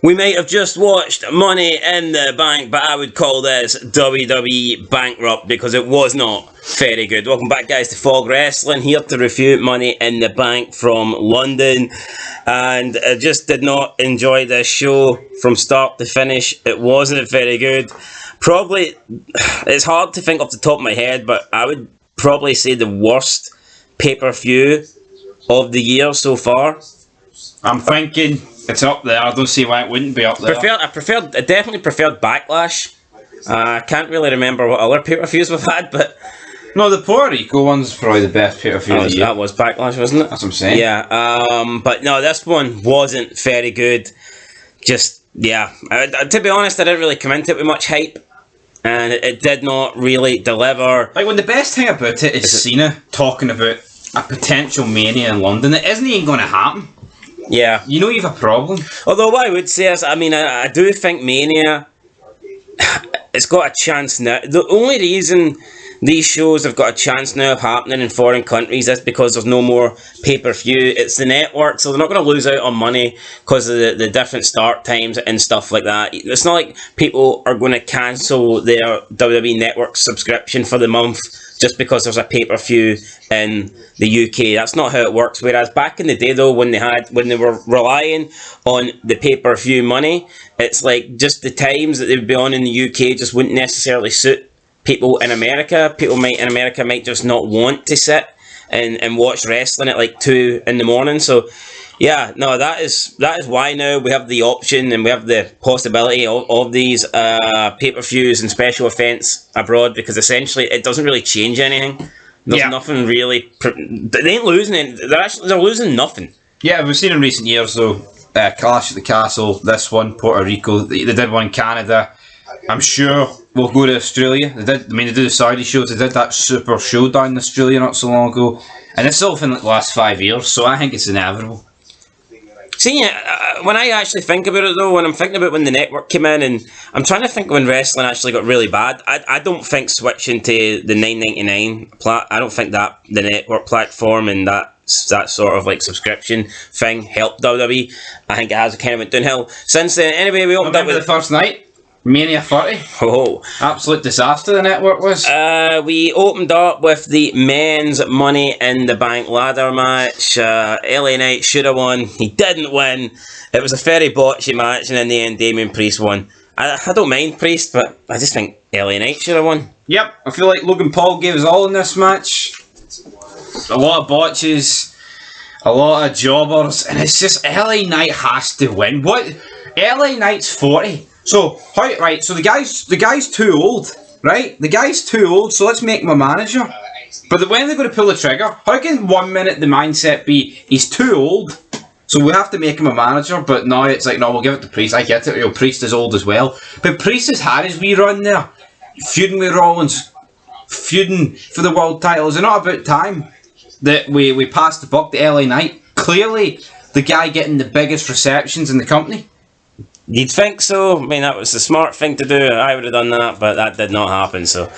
We might have just watched Money in the Bank, but I would call this WWE bankrupt because it was not very good. Welcome back, guys, to Fog Wrestling, here to review Money in the Bank from London. And I just did not enjoy this show from start to finish. It wasn't very good. Probably, it's hard to think off the top of my head, but I would probably say the worst pay-per-view of the year so far. I'm thinking it's up there. I don't see why it wouldn't be up there. I definitely preferred Backlash. I can't really remember what other pay-per-views we've had, but... No, the Puerto Rico one's probably the best pay-per-view of the year. That was Backlash, wasn't it? That's what I'm saying. Yeah, but no, this one wasn't very good. Just, yeah. To be honest, I didn't really come into it with much hype. And it did not really deliver. Like, when the best thing about it is Cena talking about a potential Mania in London. It isn't even going to happen. Yeah. You know you have a problem. Although what I would say is, I do think Mania, it's got a chance now. The only reason these shows have got a chance now of happening in foreign countries is because there's no more pay-per-view. It's the network, so they're not going to lose out on money because of the different start times and stuff like that. It's not like people are going to cancel their WWE Network subscription for the month just because there's a pay-per-view in the UK. That's not how it works. Whereas back in the day, though, when they were relying on the pay-per-view money, it's like just the times that they would be on in the UK just wouldn't necessarily suit people in America. People in America might just not want to sit and watch wrestling at like 2 in the morning. So yeah, no, that is why now we have the option and we have the possibility of these pay-per-views and special events abroad, because essentially it doesn't really change anything. There's nothing really. They ain't losing it. They're losing nothing. Yeah, we've seen in recent years though. Clash at the Castle. This one, Puerto Rico. They did one in Canada. I'm sure we'll go to Australia. They did the Saudi shows. They did that super show down in Australia not so long ago, and it's all in the last 5 years. So I think it's inevitable. See, when I actually think about it though, when I'm thinking about when the network came in, and I'm trying to think when wrestling actually got really bad, I don't think switching to the $9.99 I don't think that the network platform and that sort of like subscription thing helped WWE. I think it has kind of went downhill since then. Anyway, we opened up with the first night. Mania 30. Oh. Absolute disaster the network was. We opened up with the men's Money in the Bank ladder match. LA Knight should have won. He didn't win. It was a very botchy match, and in the end, Damian Priest won. I don't mind Priest, but I just think LA Knight should have won. Yep, I feel like Logan Paul gave us all in this match. A lot of botches, a lot of jobbers, and it's just LA Knight has to win. What? LA Knight's 40. So the guy's too old, right? The guy's too old, so let's make him a manager. But when they're going to pull the trigger, how can 1 minute the mindset be, he's too old, so we have to make him a manager, but now it's like, no, we'll give it to Priest. I get it, Priest is old as well. But Priest has had his wee run there, feuding with Rollins, feuding for the world title. Is it not about time that we pass the buck to LA Knight? Clearly, the guy getting the biggest receptions in the company. You'd think so. I mean, that was the smart thing to do. I would have done that, but that did not happen. So,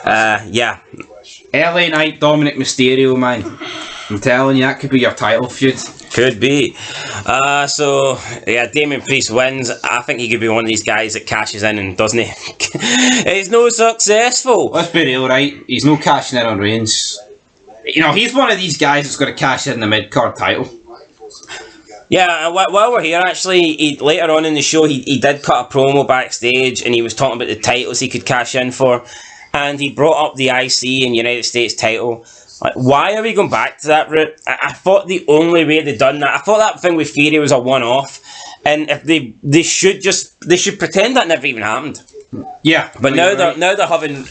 yeah. LA Knight, Dominic Mysterio, man. I'm telling you, that could be your title feud. Could be. So, yeah, Damian Priest wins. I think he could be one of these guys that cashes in and doesn't he? He's no successful. Let's be real, right? He's no cashing in on Reigns. You know, he's one of these guys that's going to cash in the mid-card title. Yeah, while we're here, actually, later on in the show, he did cut a promo backstage, and he was talking about the titles he could cash in for, and he brought up the IC and United States title. Like, why are we going back to that route? I thought the only way they'd done that, I thought that thing with Theory was a one-off, and if they should pretend that never even happened. Yeah, but now they're having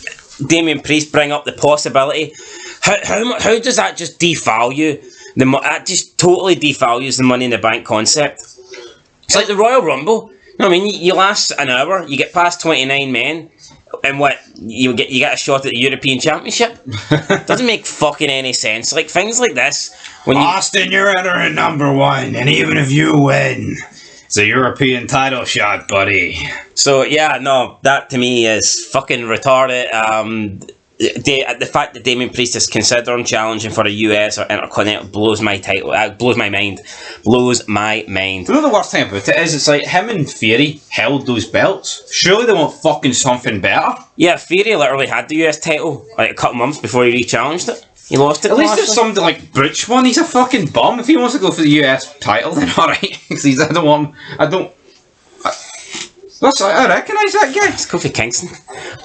Damian Priest bring up the possibility. How does that just devalue? That just totally devalues the Money in the Bank concept. It's like the Royal Rumble. You know what I mean? You last an hour, you get past 29 men, and what? You get a shot at the European Championship? Doesn't make fucking any sense. Like, things like this. When Austin, you're entering number 1, and even if you win, it's a European title shot, buddy. So, yeah, no, that to me is fucking retarded. the fact that Damien Priest is considering challenging for a US or Intercontinental blows my mind. Blows my mind. You know the worst thing about it is, it's like him and Theory held those belts. Surely they want fucking something better. Yeah, Theory literally had the US title like a couple months before he re-challenged it. He lost it. At least there's somebody like Butch one. He's a fucking bum. If he wants to go for the US title, then alright. I don't want him. I recognise that guy. It's Kofi Kingston.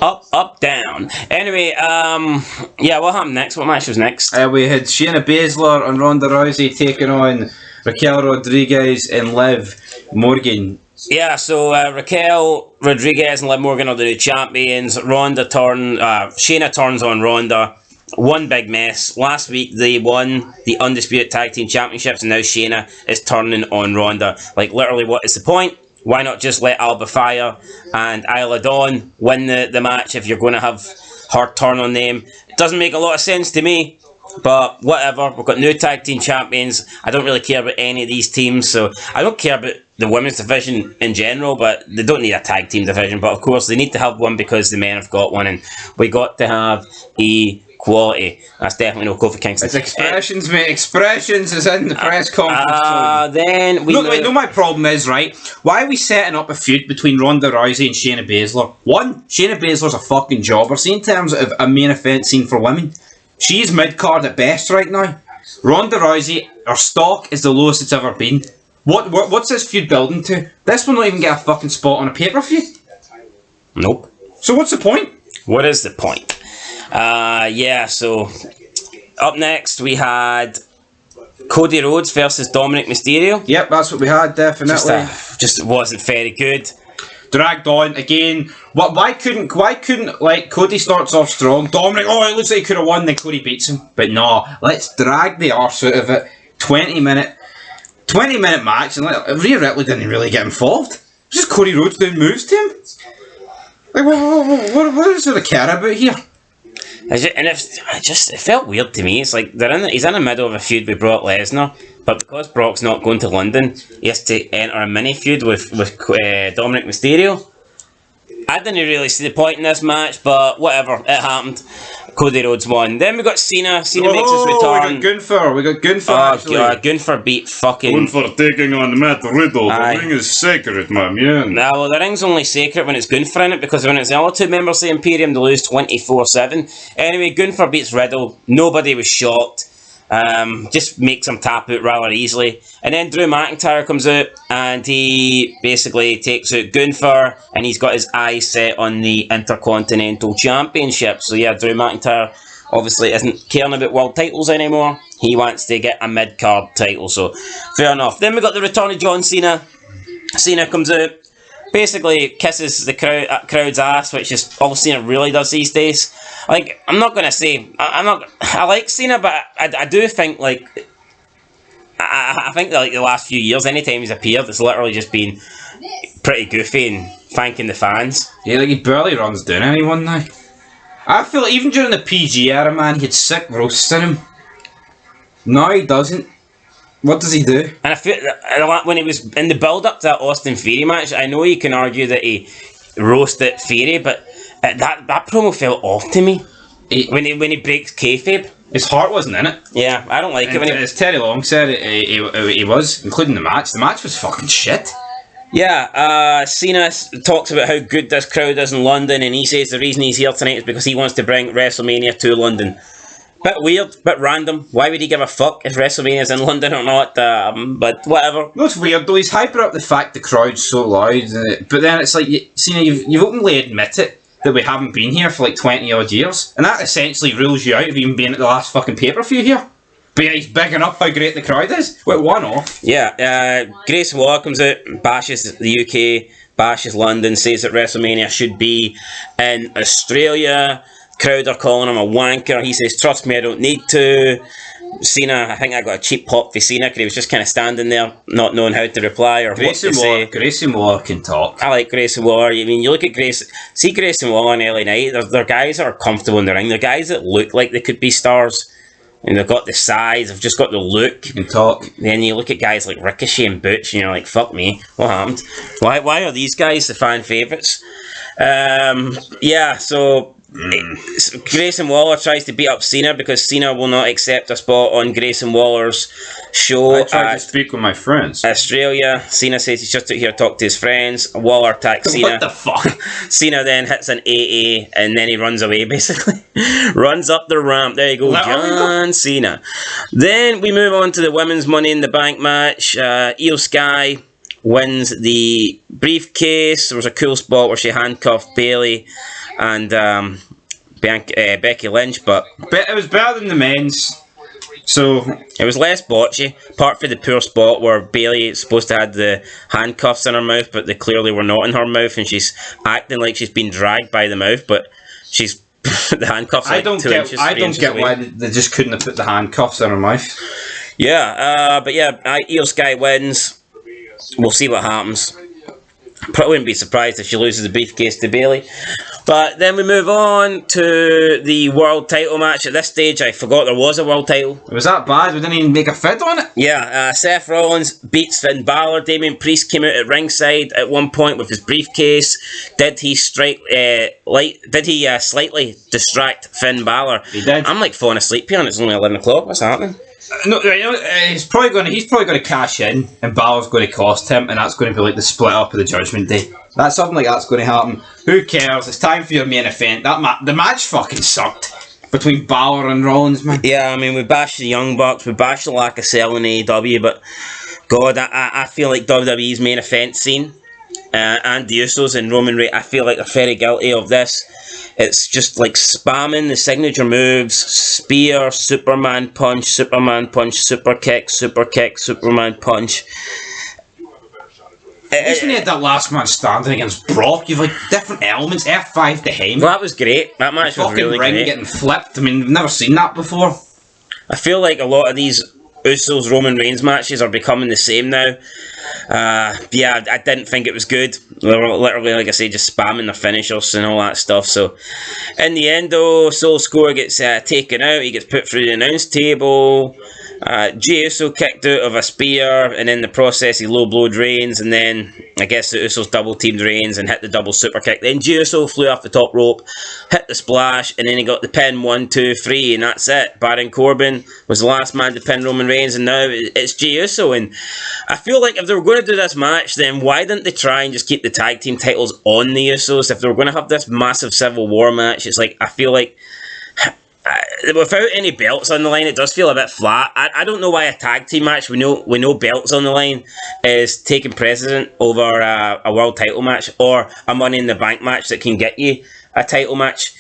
Up, down. Anyway, yeah, what happened next? What match was next? We had Shayna Baszler and Ronda Rousey taking on Raquel Rodriguez and Liv Morgan. Yeah, so Raquel Rodriguez and Liv Morgan are the new champions. Shayna turns on Ronda. One big mess. Last week they won the Undisputed Tag Team Championships, and now Shayna is turning on Ronda. Like, literally, what is the point? Why not just let Alba Fire and Isla Dawn win the match if you're going to have her turn on them? It doesn't make a lot of sense to me, but whatever. We've got new tag team champions. I don't really care about any of these teams, so I don't care about the women's division in general, but they don't need a tag team division. But of course, they need to have one because the men have got one, and we got to have equality. That's definitely no Kofi Kingston. It's expressions, mate. Expressions is in the press conference. Then we my problem is, right, why are we setting up a feud between Ronda Rousey and Shayna Baszler? One, Shayna Baszler's a fucking jobber. See, in terms of a main event scene for women, she's mid-card at best right now. Ronda Rousey, her stock is the lowest it's ever been. What's this feud building to? This will not even get a fucking spot on a pay-per-view. Nope. So what's the point? What is the point? Yeah, so up next we had Cody Rhodes versus Dominic Mysterio. Yep, that's what we had, definitely. Just wasn't very good. Dragged on again. Why couldn't like Cody starts off strong? Dominic, it looks like he could have won, then Cody beats him. But no, let's drag the arse out of it. 20 minute match, and Rhea Ripley didn't really get involved. It was just Cody Rhodes doing moves to him. Like, what is there to care about here? It felt weird to me. It's like he's in the middle of a feud with Brock Lesnar, but because Brock's not going to London, he has to enter a mini feud with Dominic Mysterio. I didn't really see the point in this match, but whatever, it happened. Cody Rhodes won. Then we got Cena. Cena makes his return. We got Gunther. Oh god, Gunther beat fucking... Gunther taking on Matt Riddle. The ring is sacred, my man. Nah, well, the ring's only sacred when it's Gunther in it, because when it's the other two members of the Imperium, they lose 24-7. Anyway, Gunther beats Riddle. Nobody was shocked. Just makes him tap out rather easily. And then Drew McIntyre comes out and he basically takes out Gunther, and he's got his eyes set on the Intercontinental Championship. So yeah, Drew McIntyre obviously isn't caring about world titles anymore. He wants to get a mid-card title, so fair enough. Then we got the return of John Cena. Cena comes out, basically kisses the crowd's ass, which is all Cena really does these days. Like, I'm not gonna say I like Cena, but I do think like I think that, like, the last few years, anytime he's appeared, it's literally just been pretty goofy and thanking the fans. Yeah, like, he barely runs down anyone now. I feel like even during the PG era, man, he had sick roasts in him. No, he doesn't. What does he do? And I feel when he was in the build-up to that Austin Theory match, I know you can argue that he roasted Theory, but that promo felt off to me. When he breaks kayfabe. His heart wasn't in it. Yeah, I don't like it. As Terry Long said, he was, including the match. The match was fucking shit. Yeah, Cena talks about how good this crowd is in London, and he says the reason he's here tonight is because he wants to bring WrestleMania to London. Bit weird, bit random. Why would he give a fuck if WrestleMania's in London or not? But whatever. No, it's weird though. He's hyper up the fact the crowd's so loud, but then it's like, Cena, you've openly admitted that we haven't been here for like 20 odd years, and that essentially rules you out of even being at the last fucking pay-per-view here. But yeah, he's bigging up how great the crowd is. Wait, one off. Yeah, Grace Waller comes out, bashes the UK, bashes London, says that WrestleMania should be in Australia. Crowd are calling him a wanker. He says, trust me, I don't need to. Cena, I think I got a cheap pop for Cena because he was just kind of standing there, not knowing how to reply or what to say. Grayson Waller can talk. I like Grayson Waller. I mean, you look at Grayson Waller on LA Knight, they're guys that are comfortable in the ring. They're guys that look like they could be stars. And they've got the size, they've just got the look. You can talk. Then you look at guys like Ricochet and Butch, and you're like, fuck me, what happened? Why are these guys the fan favourites? Yeah, so Grayson Waller tries to beat up Cena because Cena will not accept a spot on Grayson Waller's show. I tried to speak with my friends. Australia. Cena says he's just out here to talk to his friends. Waller attacks Cena. What the fuck? Cena then hits an AA and then he runs away, basically. Runs up the ramp. There you go, John Cena. Then we move on to the women's Money in the Bank match. Io Sky wins the briefcase. There was a cool spot where she handcuffed Bayley and Becky Lynch, but it was better than the men's. So it was less botchy, apart from the poor spot where Bayley is supposed to have the handcuffs in her mouth, but they clearly were not in her mouth, and she's acting like she's been dragged by the mouth, but she's the handcuffs. I don't get why they just couldn't have put the handcuffs in her mouth. Yeah, but yeah, Io Sky wins. We'll see what happens. Probably wouldn't be surprised if she loses the briefcase to Bayley. But then we move on to the world title match. At this stage, I forgot there was a world title. Was that bad? We didn't even make a fid on it? Yeah, Seth Rollins beats Finn Balor. Damien Priest came out at ringside at one point with his briefcase. Did he slightly distract Finn Balor? He did. I'm like falling asleep here and it's only 11 o'clock. What's happening? No, he's probably going to cash in, and Balor's going to cost him, and that's going to be like the split up of the Judgment Day. That's something like that's going to happen. Who cares? It's time for your main event. The match fucking sucked between Balor and Rollins, man. Yeah, I mean, we bashed the Young Bucks, we bashed the lack of selling AEW, but God, I feel like WWE's main event scene and the Usos and Roman Reigns, I feel like they're very guilty of this. It's just like spamming the signature moves: spear, Superman punch, super kick, Superman punch. At least when you had that last man standing against Brock, you've like different elements. F5 to him. Well, that was great. That match was really ring great. Getting flipped. I mean, we've never seen that before. I feel like a lot of these Usos Roman Reigns matches are becoming the same now. Yeah, I didn't think it was good. They were literally, like I say, just spamming the finishers and all that stuff. So, in the end, though, Soul Score gets taken out. He gets put through the announce table. Jey Uso kicked out of a spear, and in the process, he low-blowed Reigns, and then I guess the Usos double-teamed Reigns and hit the double super kick. Then Jey Uso flew off the top rope, hit the splash, and then he got the pin 1, 2, 3, and that's it. Baron Corbin was the last man to pin Roman Reigns, and now it's Jey Uso. And I feel like if they were going to do this match, then why didn't they try and just keep the tag team titles on the Usos? If they were going to have this massive Civil War match, it's like, I feel like without any belts on the line, it does feel a bit flat. I don't know why a tag team match with no belts on the line is taking precedent over a world title match or a Money in the Bank match that can get you a title match.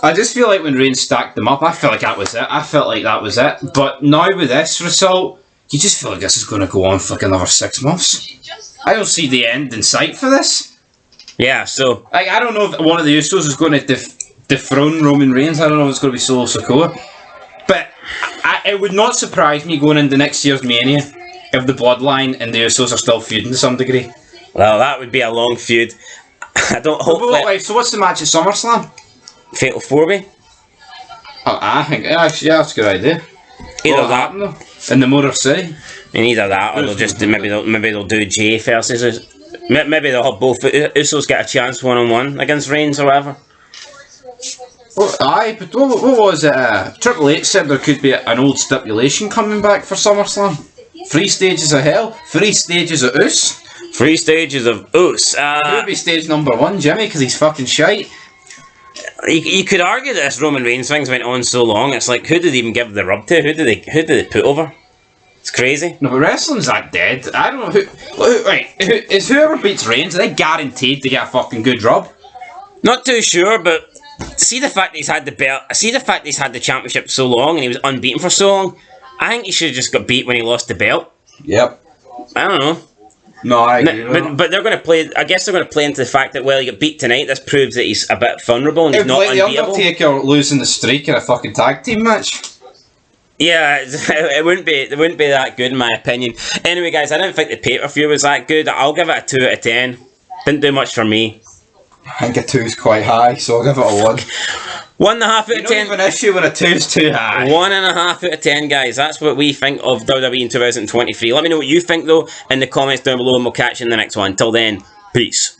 I just feel like when Reigns stacked them up, I felt like that was it. But now with this result, you just feel like this is going to go on for like another 6 months. I don't see the end in sight for this. Yeah, so I don't know if one of the Usos is going to dethrone Roman Reigns. I don't know if it's going to be Solo Sikoa. But it would not surprise me going into next year's Mania if the Bloodline and the Usos are still feuding to some degree. Well, that would be a long feud. I don't hope. So what's the match at SummerSlam? Fatal 4-way? Oh, I think actually, yeah, that's a good idea. Either that, though? In the Motor City. And either that, or they'll just maybe they'll do Jay versus. Maybe they'll have both Usos get a chance 1-on-1 against Reigns or whatever. Well, aye, but what was it? Triple H said there could be an old stipulation coming back for SummerSlam. 3 stages of hell, 3 stages of Us. 3 stages of Us. Who would be stage number 1, Jimmy? Because he's fucking shite. You could argue that this Roman Reigns thing's went on so long. It's like, who did they even give the rub to? Who did they put over? It's crazy. No, but wrestling's that dead. I don't know is whoever beats Reigns, are they guaranteed to get a fucking good rub? Not too sure, but see the fact that he's had the belt. See the fact that he's had the championship so long and he was unbeaten for so long. I think he should have just got beat when he lost the belt. Yep. I don't know. No, I agree. But they're going to play. I guess they're going to play into the fact that he got beat tonight. This proves that he's a bit vulnerable and he's not unbeatable. The Undertaker losing the streak in a fucking tag team match. Yeah, it wouldn't be that good in my opinion. Anyway, guys, I didn't think the pay-per-view was that good. I'll give it a 2 out of 10. Didn't do much for me. I think a 2 is quite high, so I'll give it a 1. 1.5 out of 10. You don't have an issue with a 2 is too high. 1.5 out of 10, guys. That's what we think of WWE in 2023. Let me know what you think, though, in the comments down below, and we'll catch you in the next one. Till then, peace.